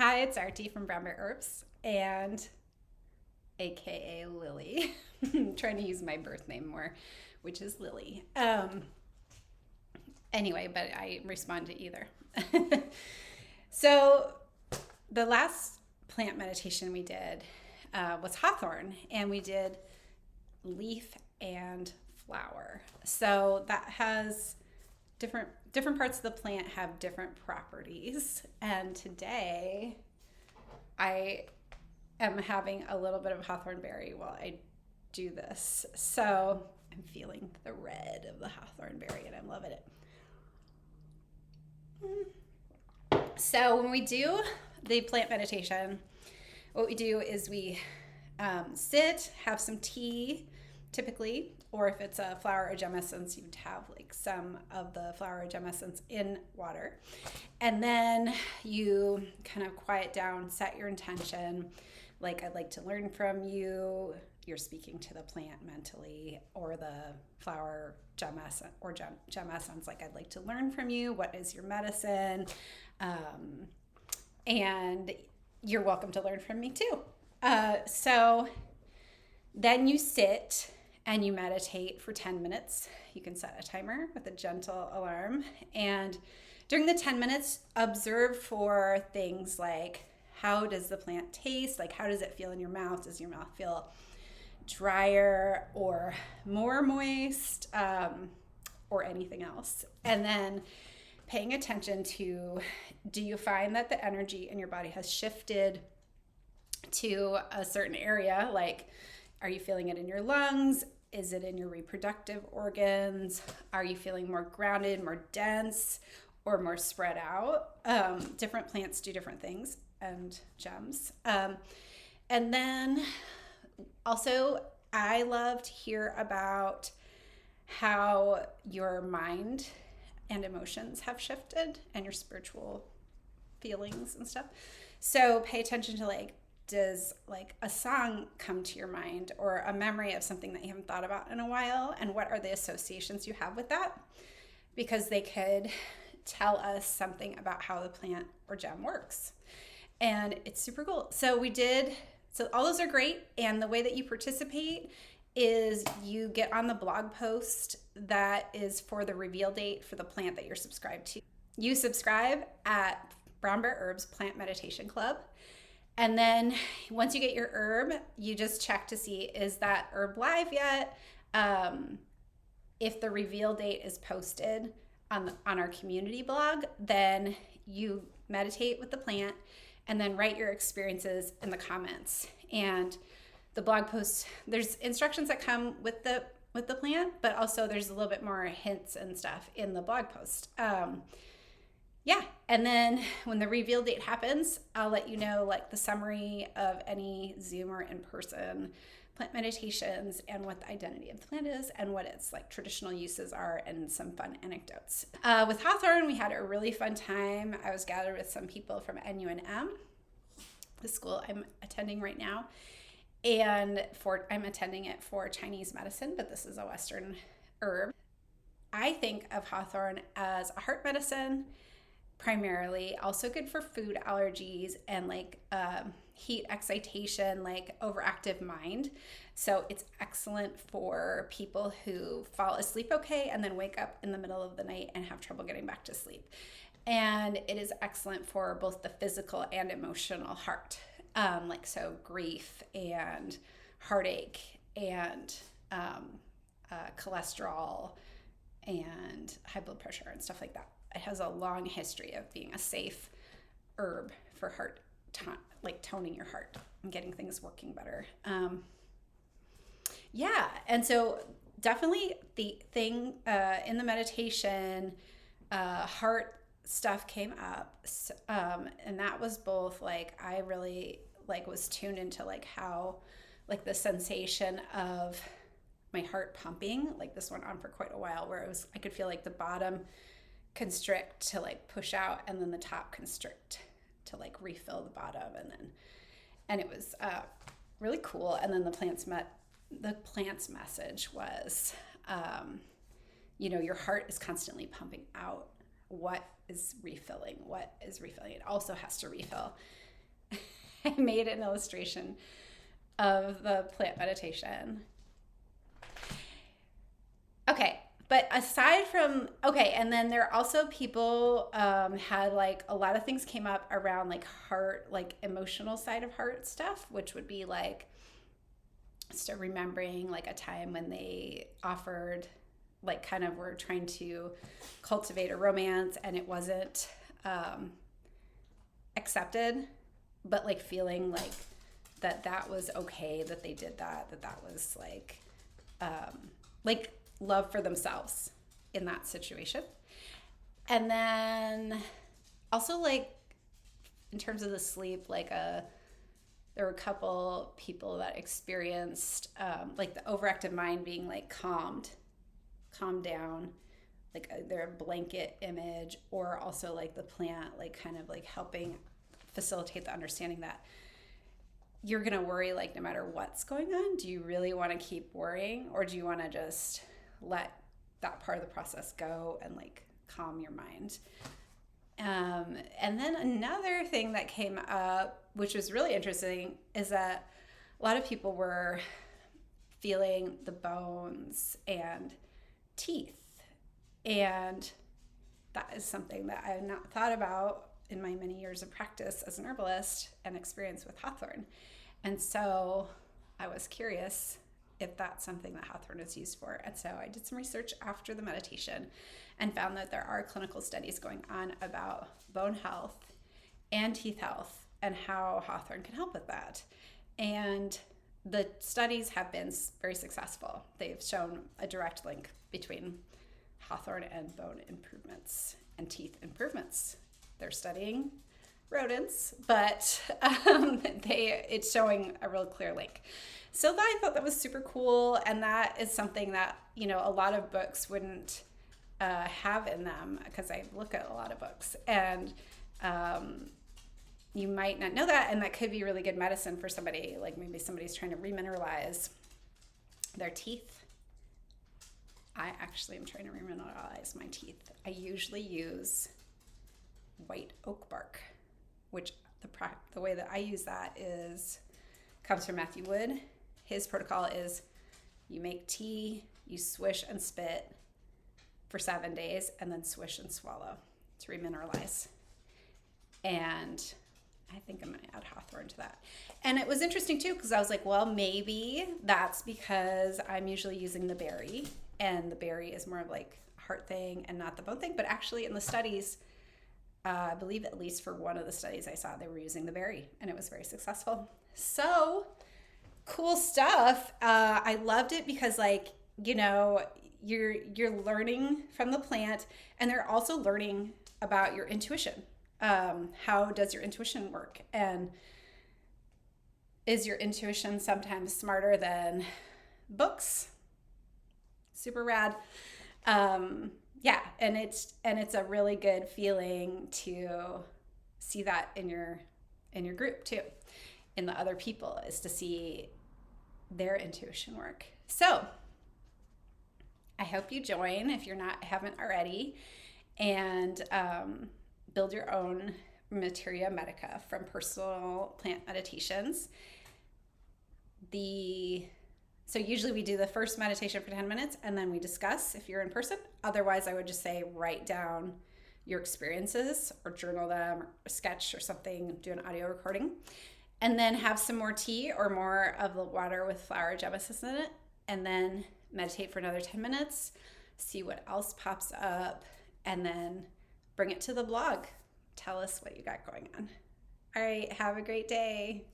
Hi, it's Artie from Brown Bear Herbs and AKA Lily. I'm trying to use my birth name more, which is Lily. Anyway, but I respond to either. So, the last plant meditation we did was Hawthorn, and we did leaf and flower. So, that has different parts of the plant have different properties. And today I am having a little bit of hawthorn berry while I do this. So I'm feeling the red of the hawthorn berry and I'm loving it. So when we do the plant meditation, what we do is we sit, have some tea typically, or if it's a flower or gem essence, you'd have like some of the flower or gem essence in water. And then you kind of quiet down, set your intention. Like, I'd like to learn from you. You're speaking to the plant mentally, or the flower gem essence, or gem essence. Like, I'd like to learn from you. What is your medicine? And you're welcome to learn from me too. So then you sit and you meditate for 10 minutes. You can set a timer with a gentle alarm. And during the 10 minutes, observe for things like, how does the plant taste? Like, how does it feel in your mouth? Does your mouth feel drier or more moist, or anything else? And then paying attention to, do you find that the energy in your body has shifted to a certain area? Like, are you feeling it in your lungs? Is it in your reproductive organs? Are you feeling more grounded, more dense, or more spread out? Different plants do different things, and gems. And then also, I love to hear about how your mind and emotions have shifted and your spiritual feelings and stuff. So pay attention to, like, does like a song come to your mind, or a memory of something that you haven't thought about in a while, and what are the associations you have with that? Because they could tell us something about how the plant or gem works. And it's super cool. So all those are great. And the way that you participate is you get on the blog post that is for the reveal date for the plant that you're subscribed to. You subscribe at Brown Bear Herbs Plant Meditation Club. And then once you get your herb, you just check to see, is that herb live yet? If the reveal date is posted on our community blog, then you meditate with the plant and then write your experiences in the comments. And the blog post, there's instructions that come with the plant, but also there's a little bit more hints and stuff in the blog post. Yeah, and then when the reveal date happens, I'll let you know, like, the summary of any Zoom or in-person plant meditations, and what the identity of the plant is, and what its like traditional uses are, and some fun anecdotes. With Hawthorn, we had a really fun time. I was gathered with some people from NUNM, the school I'm attending right now, and I'm attending it for Chinese medicine, but this is a Western herb. I think of Hawthorn as a heart medicine, primarily, also good for food allergies and like heat excitation, like overactive mind. So it's excellent for people who fall asleep okay and then wake up in the middle of the night and have trouble getting back to sleep. And it is excellent for both the physical and emotional heart, like so grief and heartache and cholesterol and high blood pressure and stuff like that. It has a long history of being a safe herb for heart, like toning your heart and getting things working better. Yeah, and so definitely the thing in the meditation, heart stuff came up, and that was both like, I really like was tuned into like how, like, the sensation of my heart pumping. Like, this went on for quite a while, where I could feel like the bottom constrict to like push out, and then the top constrict to like refill the bottom, and it was really cool. And then the plant's message was, your heart is constantly pumping out. What is refilling? It also has to refill. I made an illustration of the plant meditation. Okay, but aside from, okay, and then there are also people had like a lot of things came up around like heart, like emotional side of heart stuff, which would be like start remembering like a time when they offered, like kind of were trying to cultivate a romance and it wasn't accepted, but like feeling like that was okay that they did that was like love for themselves in that situation. And then also like in terms of the sleep, like there were a couple people that experienced like the overactive mind being like calmed down, like their blanket image, or also like the plant like kind of like helping facilitate the understanding that you're gonna worry like no matter what's going on. Do you really want to keep worrying, or do you want to just let that part of the process go and like calm your mind? And then another thing that came up, which was really interesting, is that a lot of people were feeling the bones and teeth. And that is something that I have not thought about in my many years of practice as an herbalist and experience with Hawthorn. And so I was curious if that's something that Hawthorn is used for. And so I did some research after the meditation and found that there are clinical studies going on about bone health and teeth health and how Hawthorn can help with that. And the studies have been very successful. They've shown a direct link between Hawthorn and bone improvements and teeth improvements. They're studying rodents, but it's showing a real clear link. So I thought that was super cool, and that is something that, you know, a lot of books wouldn't have in them, because I look at a lot of books, and you might not know that, and that could be really good medicine for somebody. Like maybe somebody's trying to remineralize their teeth. I actually am trying to remineralize my teeth. I usually use white oak bark, which the way that I use that comes from Matthew Wood. His protocol is you make tea, you swish and spit for 7 days, and then swish and swallow to remineralize. And I think I'm going to add Hawthorn to that. And it was interesting too, because I was like, well, maybe that's because I'm usually using the berry, and the berry is more of like a heart thing and not the bone thing. But actually in the studies, I believe at least for one of the studies I saw, they were using the berry, and it was very successful. So cool stuff. I loved it because, like, you know, you're learning from the plant, and they're also learning about your intuition. How does your intuition work? And is your intuition sometimes smarter than books? Super rad. Yeah, and it's a really good feeling to see that in your group too, in the other people, is to see their intuition work. So I hope you join if haven't already, and build your own materia medica from personal plant meditations. So usually we do the first meditation for 10 minutes, and then we discuss if you're in person. Otherwise, I would just say write down your experiences or journal them, or sketch or something, do an audio recording, and then have some more tea or more of the water with flower gemesis in it, and then meditate for another 10 minutes, see what else pops up, and then bring it to the blog. Tell us what you got going on. All right, have a great day.